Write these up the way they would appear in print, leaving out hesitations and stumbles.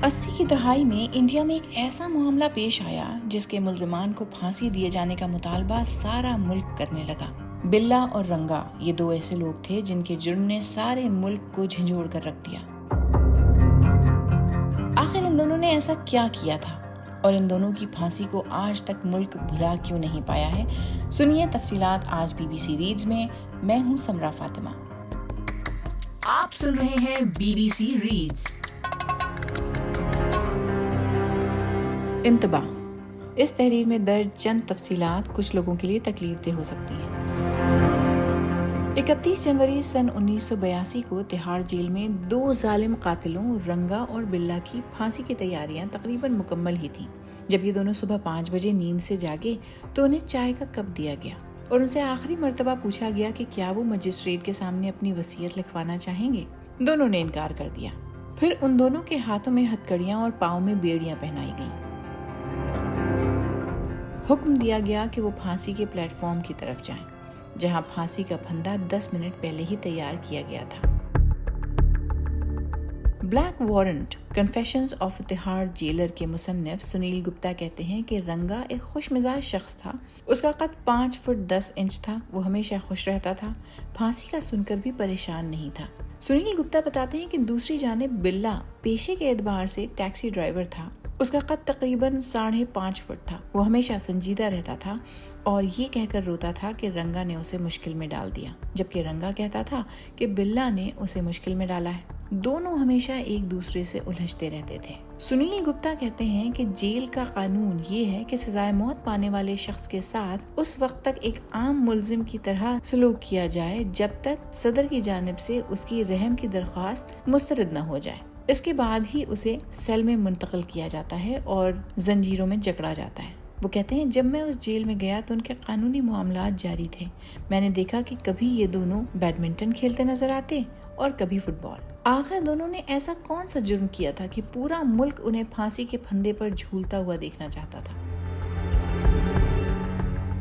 80 کی دہائی میں انڈیا میں ایک ایسا معاملہ پیش آیا جس کے ملزمان کو پھانسی دیے جانے کا مطالبہ سارا ملک کرنے لگا۔ بلا اور رنگا یہ دو ایسے لوگ تھے جن کے جرم نے سارے ملک کو جھنجھوڑ کر رکھ دیا۔ آخر ان دونوں نے ایسا کیا کیا تھا اور ان دونوں کی پھانسی کو آج تک ملک بھلا کیوں نہیں پایا ہے؟ سنیے تفصیلات آج BBC ریڈز میں۔ میں ہوں سمرا فاطمہ۔ آپ سن رہے ہیں BBC ریڈز۔ انتباہ: اس تحریر میں درج چند تفصیلات کچھ لوگوں کے لیے تکلیف دہ ہو سکتی ہیں۔ 31 جنوری سن 1982 کو تہاڑ جیل میں دو ظالم قاتلوں رنگا اور بلا کی پھانسی کی تیاریاں تقریباً مکمل ہی تھیں۔ جب یہ دونوں صبح 5 بجے نیند سے جاگے تو انہیں چائے کا کپ دیا گیا اور ان سے آخری مرتبہ پوچھا گیا کہ کیا وہ مجسٹریٹ کے سامنے اپنی وصیت لکھوانا چاہیں گے۔ دونوں نے انکار کر دیا۔ پھر ان دونوں کے ہاتھوں میں ہتھکڑیاں اور پاؤں میں بیڑیاں پہنائی گئیں۔ حکم دیا گیا کہ وہ پھانسی کے پلیٹ فارم کی طرف جائیں، جہاں پھانسی کا پھندا 10 منٹ پہلے ہی تیار کیا گیا تھا۔ Black warrant confessions of Tihar jailer کے مصنف سنیل گپتا کہتے ہیں کہ رنگا ایک خوش مزاج شخص تھا۔ اس کا قد 5 فٹ 10 انچ تھا۔ وہ ہمیشہ خوش رہتا تھا، پھانسی کا سن کر بھی پریشان نہیں تھا۔ سنیل گپتا بتاتے ہیں کہ دوسری جانب بلا پیشے کے اعتبار سے ٹیکسی ڈرائیور تھا۔ اس کا قد تقریباً 5.5 فٹ تھا۔ وہ ہمیشہ سنجیدہ رہتا تھا اور یہ کہہ کر روتا تھا کہ رنگا نے اسے مشکل میں ڈال دیا، جبکہ رنگا کہتا تھا کہ بلا نے اسے مشکل میں ڈالا ہے۔ دونوں ہمیشہ ایک دوسرے سے الجھتے رہتے تھے۔ سنیل گپتا کہتے ہیں کہ جیل کا قانون یہ ہے کہ سزائے موت پانے والے شخص کے ساتھ اس وقت تک ایک عام ملزم کی طرح سلوک کیا جائے جب تک صدر کی جانب سے اس کی رحم کی درخواست مسترد نہ ہو جائے۔ اس کے بعد ہی اسے سیل میں منتقل کیا جاتا ہے اور زنجیروں میں جکڑا جاتا ہے۔ وہ کہتے ہیں جب میں اس جیل میں گیا تو ان کے قانونی معاملات جاری تھے۔ میں نے دیکھا کہ کبھی یہ دونوں بیڈمنٹن کھیلتے نظر آتے اور کبھی فٹ بال۔ آخر دونوں نے ایسا کون سا جرم کیا تھا کہ پورا ملک انہیں پھانسی کے پھندے پر جھولتا ہوا دیکھنا چاہتا تھا؟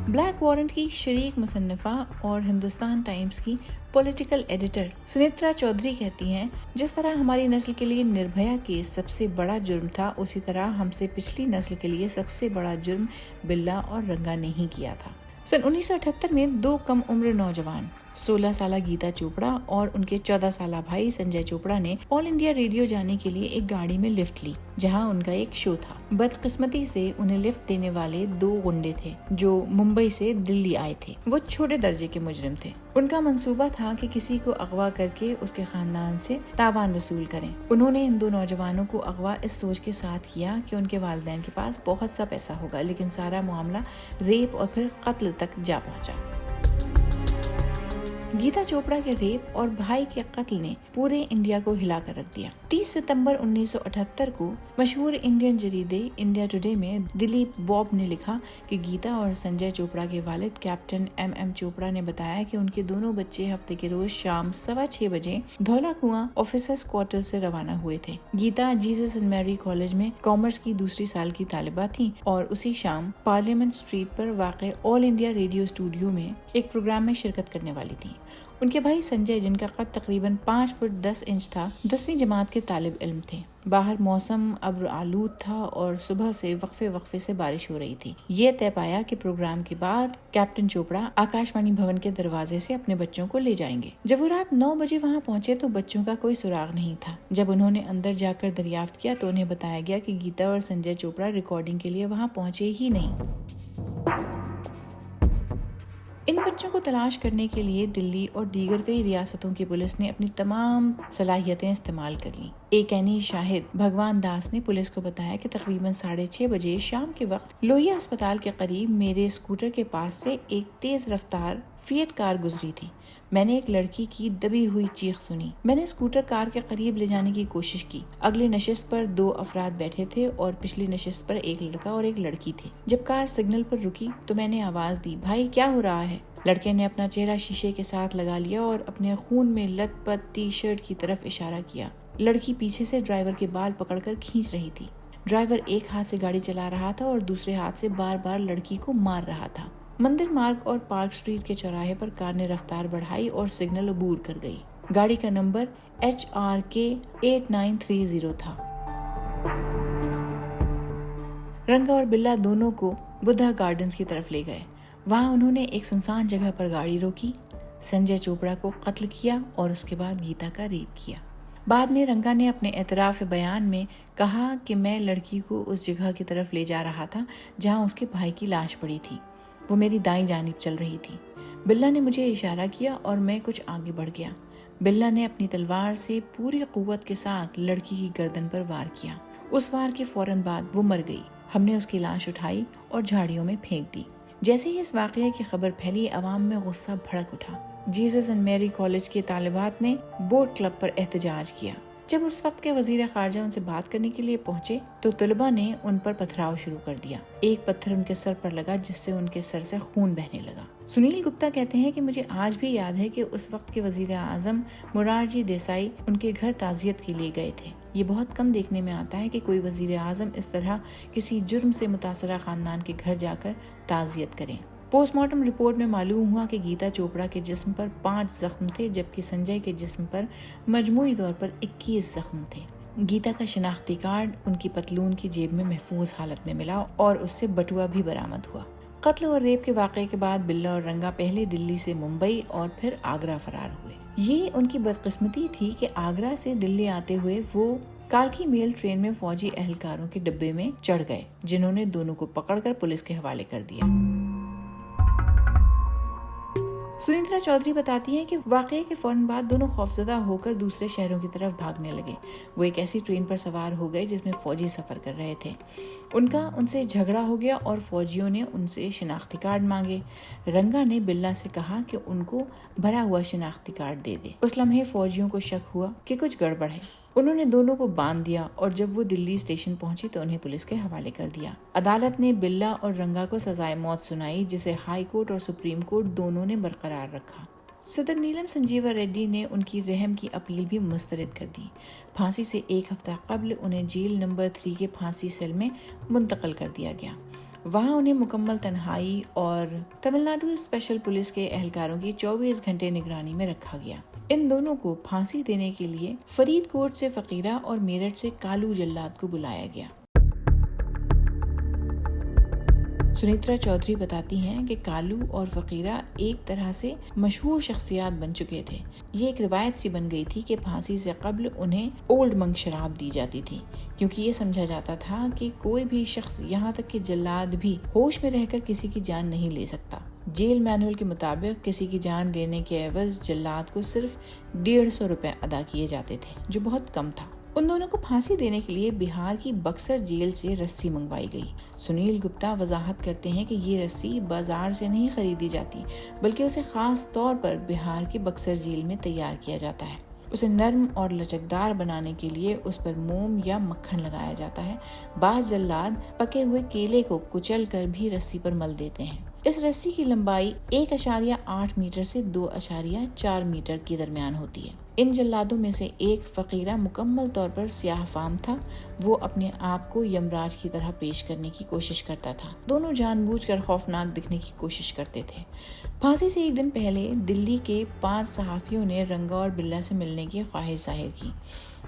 بلیک وارنٹ کی شریک مصنفہ اور ہندوستان ٹائمز کی پولیٹیکل ایڈیٹر سنیترا چودھری کہتی ہیں، جس طرح ہماری نسل کے لیے نربھیا کیس سب سے بڑا جرم تھا، اسی طرح ہم سے پچھلی نسل کے لیے سب سے بڑا جرم بلا اور رنگا نے ہی کیا تھا۔ سن 1978 میں دو کم عمر نوجوان 16 سالہ گیتا چوپڑا اور ان کے 14 سالہ بھائی سنجے چوپڑا نے آل انڈیا ریڈیو جانے کے لیے ایک گاڑی میں لفٹ لی جہاں ان کا ایک شو تھا۔ بدقسمتی سے انہیں لفٹ دینے والے دو گنڈے تھے جو ممبئی سے دلی آئے تھے۔ وہ چھوٹے درجے کے مجرم تھے۔ ان کا منصوبہ تھا کہ کسی کو اغوا کر کے اس کے خاندان سے تاوان وصول کریں۔ انہوں نے ان دو نوجوانوں کو اغوا اس سوچ کے ساتھ کیا کہ ان کے والدین کے پاس بہت سا پیسہ ہوگا، لیکن سارا معاملہ ریپ اور پھر قتل تک جا پہنچا۔ گیتا چوپڑا کے ریپ اور بھائی کے قتل نے پورے انڈیا کو ہلا کر رکھ دیا۔ 30 ستمبر 1978 کو مشہور انڈین جریدے انڈیا ٹوڈے میں دلیپ بوب نے لکھا کہ گیتا اور سنجے چوپڑا کے والد کیپٹن ایم چوپڑا نے بتایا کہ ان کے دونوں بچے ہفتے کے روز شام 6:15 بجے دھولا کنواں آفیسرز کوارٹر سے روانہ ہوئے تھے۔ گیتا جیزس اینڈ میری کالج میں کامرس کی دوسری سال کی طالبہ تھیں اور اسی شام پارلیمنٹ اسٹریٹ پر واقع آل انڈیا ریڈیو اسٹوڈیو میں ایک پروگرام میں شرکت کرنے والی تھیں۔ ان کے بھائی سنجے، جن کا قد تقریباً 5 فٹ 10 انچ تھا، 10ویں جماعت کے طالب علم تھے۔ باہر موسم ابر آلود تھا اور صبح سے وقفے سے بارش ہو رہی تھی۔ یہ طے پایا کہ پروگرام کے بعد کیپٹن چوپڑا آکاش وانی بھون کے دروازے سے اپنے بچوں کو لے جائیں گے۔ جب وہ رات 9 بجے وہاں پہنچے تو بچوں کا کوئی سراغ نہیں تھا۔ جب انہوں نے اندر جا کر دریافت کیا تو انہیں بتایا گیا کہ گیتا اور سنجے چوپڑا ریکارڈنگ کے لیے وہاں پہنچے ہی نہیں۔ ان بچوں کو تلاش کرنے کے لیے دلی اور دیگر کئی ریاستوں کی پولیس نے اپنی تمام صلاحیتیں استعمال کر لیں۔ ایک عینی شاہد بھگوان داس نے پولیس کو بتایا کہ تقریباً 6:30 بجے شام کے وقت لوہیا اسپتال کے قریب میرے اسکوٹر کے پاس سے ایک تیز رفتار فیٹ کار گزری تھی۔ میں نے ایک لڑکی کی دبی ہوئی چیخ سنی۔ میں نے اسکوٹر کار کے قریب لے جانے کی کوشش کی۔ اگلی نشست پر 2 افراد بیٹھے تھے اور پچھلی نشست پر ایک لڑکا اور ایک لڑکی تھی۔ جب کار سگنل پر رکی تو میں نے آواز دی، بھائی کیا ہو رہا ہے؟ لڑکے نے اپنا چہرہ شیشے کے ساتھ لگا لیا اور اپنے خون میں لت پت ٹی شرٹ کی طرف اشارہ کیا۔ لڑکی پیچھے سے ڈرائیور کے بال پکڑ کر کھینچ رہی تھی۔ ڈرائیور ایک ہاتھ سے گاڑی چلا رہا تھا اور دوسرے ہاتھ سے بار بار لڑکی کو مار رہا تھا۔ مندر مارگ اور پارک اسٹریٹ کے چوراہے پر کار نے رفتار بڑھائی اور سگنل عبور کر گئی۔ گاڑی کا نمبر HRK 8930 تھا۔ رنگا اور بلا دونوں کو بدھا گارڈنز کی طرف لے گئے. وہاں انہوں نے ایک سنسان جگہ پر گاڑی روکی، سنجے چوپڑا کو قتل کیا اور اس کے بعد گیتا کا ریپ کیا. بعد میں رنگا نے اپنے اعتراف بیان میں کہا کہ میں لڑکی کو اس جگہ کی طرف لے جا رہا تھا جہاں اس کے بھائی کی لاش پڑی تھی. وہ میری دائیں جانب چل رہی تھی. بلا نے مجھے اشارہ کیا اور میں کچھ آگے بڑھ گیا. بلا نے اپنی تلوار سے پوری قوت کے ساتھ لڑکی کی گردن پر وار کیا. اس وار کے فوراً بعد وہ مر گئی. ہم نے اس کی لاش اٹھائی اور جھاڑیوں میں پھینک دی. جیسے ہی اس واقعے کی خبر پھیلی، عوام میں غصہ بھڑک اٹھا. جیزس اینڈ میری کالج کے طالبات نے بوٹ کلب پر احتجاج کیا. جب اس وقت کے وزیر خارجہ ان سے بات کرنے کے لیے پہنچے تو طلباء نے ان پر پتھراؤ شروع کر دیا. ایک پتھر ان کے سر پر لگا جس سے ان کے سر سے خون بہنے لگا. سنیل گپتا کہتے ہیں کہ مجھے آج بھی یاد ہے کہ اس وقت کے وزیر اعظم مورارجی دیسائی ان کے گھر تعزیت کے لیے گئے تھے. یہ بہت کم دیکھنے میں آتا ہے کہ کوئی وزیر اعظم اس طرح کسی جرم سے متاثرہ خاندان کے گھر جا کر تعزیت کریں. پوسٹ مارٹم رپورٹ میں معلوم ہوا کہ گیتا چوپڑا کے جسم پر 5 زخم تھے جبکہ سنجے کے جسم پر مجموعی طور پر 21 زخم تھے. گیتا کا شناختی کارڈ ان کی پتلون کی جیب میں محفوظ حالت میں ملا اور اس سے بٹوا بھی برآمد ہوا. قتل اور ریپ کے واقعے کے بعد بلا اور رنگا پہلے دلی سے ممبئی اور پھر آگرہ فرار ہوئے. یہ ان کی بدقسمتی تھی کہ آگرہ سے دلی آتے ہوئے وہ کالکی میل ٹرین میں فوجی اہلکاروں کے ڈبے میں چڑھ گئے جنہوں نے دونوں کو پکڑ کر پولیس کے حوالے کر دیا. سنیترا چودھری بتاتی ہیں کہ واقعے کے فوراً بعد دونوں خوفزدہ ہو کر دوسرے شہروں کی طرف بھاگنے لگے. وہ ایک ایسی ٹرین پر سوار ہو گئے جس میں فوجی سفر کر رہے تھے. ان سے جھگڑا ہو گیا اور فوجیوں نے ان سے شناختی کارڈ مانگے. رنگا نے بلا سے کہا کہ ان کو بھرا ہوا شناختی کارڈ دے دے. اس لمحے فوجیوں کو شک ہوا کہ کچھ گڑبڑ ہے. انہوں نے دونوں کو باندھ دیا اور جب وہ دلی اسٹیشن پہنچی تو انہیں پولیس کے حوالے کر دیا. عدالت نے بلا اور رنگا کو سزائے موت سنائی جسے ہائی کورٹ اور سپریم کورٹ دونوں نے برقرار رکھا. صدر نیلم سنجیوا ریڈی نے ان کی رحم کی اپیل بھی مسترد کر دی. پھانسی سے 1 ہفتہ قبل انہیں جیل نمبر 3 کے پھانسی سیل میں منتقل کر دیا گیا. وہاں انہیں مکمل تنہائی اور تمل ناڈو اسپیشل پولیس کے اہلکاروں کی 24 گھنٹے نگرانی میں رکھا گیا. ان دونوں کو پھانسی دینے کے لیے فرید کوٹ سے فقیرہ اور میرٹھ سے کالو جلاد کو بلایا گیا. سنیترا چودھری بتاتی ہیں کہ کالو اور فقیرہ ایک طرح سے مشہور شخصیات بن چکے تھے. یہ ایک روایت سی بن گئی تھی کہ پھانسی سے قبل انہیں اولڈ منک شراب دی جاتی تھی کیونکہ یہ سمجھا جاتا تھا کہ کوئی بھی شخص یہاں تک کہ جلاد بھی ہوش میں رہ کر کسی کی جان نہیں لے سکتا. جیل مینول کے مطابق کسی کی جان لینے کے عوض جلاد کو صرف 150 روپے ادا کیے جاتے تھے جو بہت کم تھا. ان دونوں کو پھانسی دینے کے لیے بہار کی بکسر جیل سے رسی منگوائی گئی. سنیل گپتا وضاحت کرتے ہیں کہ یہ رسی بازار سے نہیں خریدی جاتی بلکہ اسے خاص طور پر بہار کی بکسر جیل میں تیار کیا جاتا ہے. اسے نرم اور لچکدار بنانے کے لیے اس پر موم یا مکھن لگایا جاتا ہے. بعض جلاد پکے ہوئے کیلے کو کچل کر بھی رسی پر مل دیتے ہیں. اس رسی کی لمبائی 1.8 میٹر سے 2.4 میٹر کے درمیان ہوتی ہے. ان جلادوں میں سے ایک فقیرہ مکمل طور پر سیاہ فام تھا. وہ اپنے آپ کو یمراج کی طرح پیش کرنے کی کوشش کرتا تھا. دونوں جان بوجھ کر خوفناک دکھنے کی کوشش کرتے تھے. پھانسی سے 1 دن پہلے دلی کے 5 صحافیوں نے رنگا اور بلا سے ملنے کی خواہش ظاہر کی.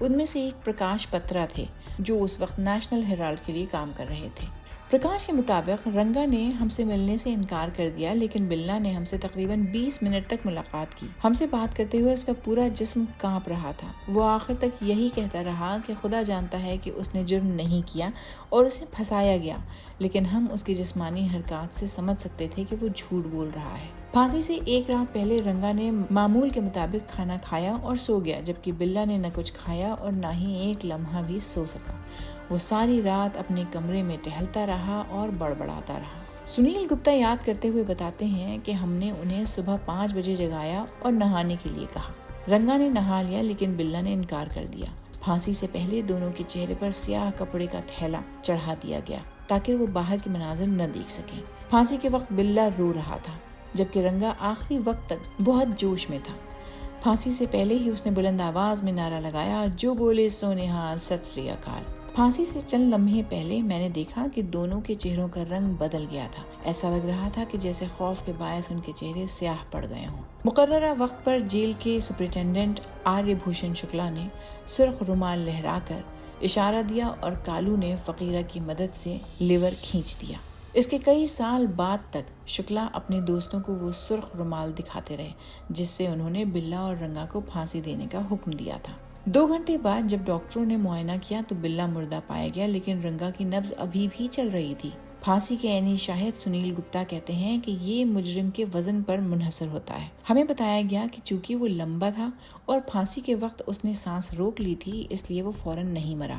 ان میں سے ایک پرکاش پترا تھے جو اس وقت نیشنل ہیرالڈ کے لیے کام کر رہے تھے. پرکاش کے مطابق رنگا نے ہم سے ملنے سے انکار کر دیا لیکن بلا نے ہم سے تقریباً 20 منٹ تک ملاقات کی. ہم سے بات کرتے ہوئے اس کا پورا جسم کانپ رہا تھا. وہ آخر تک یہی کہتا رہا کہ خدا جانتا ہے کہ اس نے جرم نہیں کیا اور اسے پھنسایا گیا لیکن ہم اس کی جسمانی حرکات سے سمجھ سکتے تھے کہ وہ جھوٹ بول رہا ہے. پھانسی سے 1 رات پہلے رنگا نے معمول کے مطابق کھانا کھایا اور سو گیا جبکہ بلا نے نہ کچھ کھایا اور نہ ہی 1 لمحہ بھی سو سکا. وہ ساری رات اپنے کمرے میں ٹہلتا رہا اور بڑبڑاتا رہا. سنیل گپتا یاد کرتے ہوئے بتاتے ہیں کہ ہم نے انہیں صبح 5 بجے جگایا اور نہانے کے لیے کہا. رنگا نے نہا لیا لیکن بلا نے انکار کر دیا. پھانسی سے پہلے دونوں کے چہرے پر سیاہ کپڑے کا تھیلا چڑھا دیا گیا تاکہ وہ باہر کے مناظر نہ دیکھ سکیں. پھانسی کے وقت بلا رو رہا تھا جبکہ رنگا آخری وقت تک بہت جوش میں تھا. پھانسی سے پہلے ہی اس نے بلند آواز میں نعرہ لگایا, جو بولے سو نہال ست سری اکال. پھانسی سے چند لمحے پہلے میں نے دیکھا کہ دونوں کے چہروں کا رنگ بدل گیا تھا. ایسا لگ رہا تھا کہ جیسے خوف کے باعث ان کے چہرے سیاہ پڑ گئے ہوں. مقررہ وقت پر جیل کے سپرنٹینڈنٹ آریہ بھوشن شکلا نے سرخ رومال لہرا کر اشارہ دیا اور کالو نے فقیرہ کی مدد سے لیور کھینچ دیا۔ اس کے کئی سال بعد تک شکلا اپنے دوستوں کو وہ سرخ رومال دکھاتے رہے جس سے انہوں نے بلا اور رنگا کو پھانسی دینے کا حکم دیا تھا۔ 2 گھنٹے بعد جب ڈاکٹروں نے معائنہ کیا تو بلا مردہ پایا گیا، لیکن رنگا کی نبض ابھی بھی چل رہی تھی۔ پھانسی کے عینی شاہد سنیل گپتا کہتے ہیں کہ یہ مجرم کے وزن پر منحصر ہوتا ہے۔ ہمیں بتایا گیا کہ چونکہ وہ لمبا تھا اور پھانسی کے وقت اس نے سانس روک لی تھی، اس لیے وہ فوراً نہیں مرا۔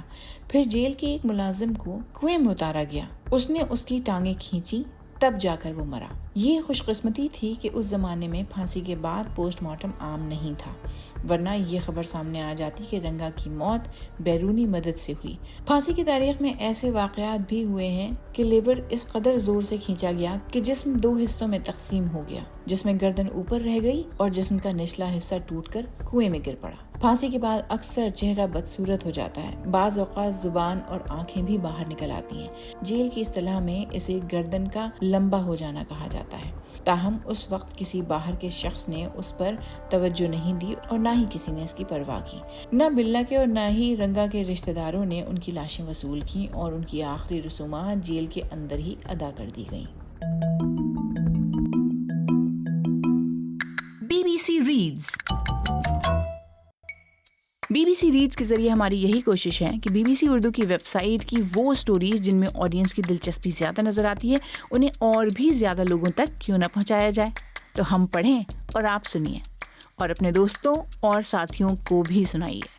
پھر جیل کے ایک ملازم کو کنویں میں اتارا گیا، اس نے اس کی ٹانگیں کھینچی، تب جا کر وہ مرا۔ یہ خوش قسمتی تھی کہ اس زمانے میں پھانسی کے بعد پوسٹ مارٹم عام نہیں تھا، ورنہ یہ خبر سامنے آ جاتی کہ رنگا کی موت بیرونی مدد سے ہوئی۔ پھانسی کی تاریخ میں ایسے واقعات بھی ہوئے ہیں کہ لیور اس قدر زور سے کھینچا گیا کہ جسم 2 حصوں میں تقسیم ہو گیا، جس میں گردن اوپر رہ گئی اور جسم کا نچلا حصہ ٹوٹ کر کنویں میں گر پڑا۔ پھانسی کے بعد اکثر چہرہ بدصورت ہو جاتا ہے، بعض اوقات زبان اور آنکھیں بھی باہر نکل آتی ہیں۔ جیل کی اصطلاح میں اسے گردن کا لمبا ہو جانا کہا جاتا ہے۔ تاہم اس وقت کسی باہر کے شخص نے اس پر توجہ نہیں دی اور نہ ہی کسی نے اس کی پرواہ کی۔ نہ بلا کے اور نہ ہی رنگا کے رشتہ داروں نے ان کی لاشیں وصول کی اور ان کی آخری رسومات جیل کے اندر ہی ادا کر دی گئیں۔ BBC reads. BBC ریڈز کے ذریعے ہماری یہی کوشش ہے کہ BBC اردو کی ویب سائٹ کی وہ سٹوریز جن میں آڈینس کی دلچسپی زیادہ نظر آتی ہے انہیں اور بھی زیادہ لوگوں تک کیوں نہ پہنچایا جائے۔ تو ہم پڑھیں اور آپ سنیے اور اپنے دوستوں اور ساتھیوں کو بھی سنائیے۔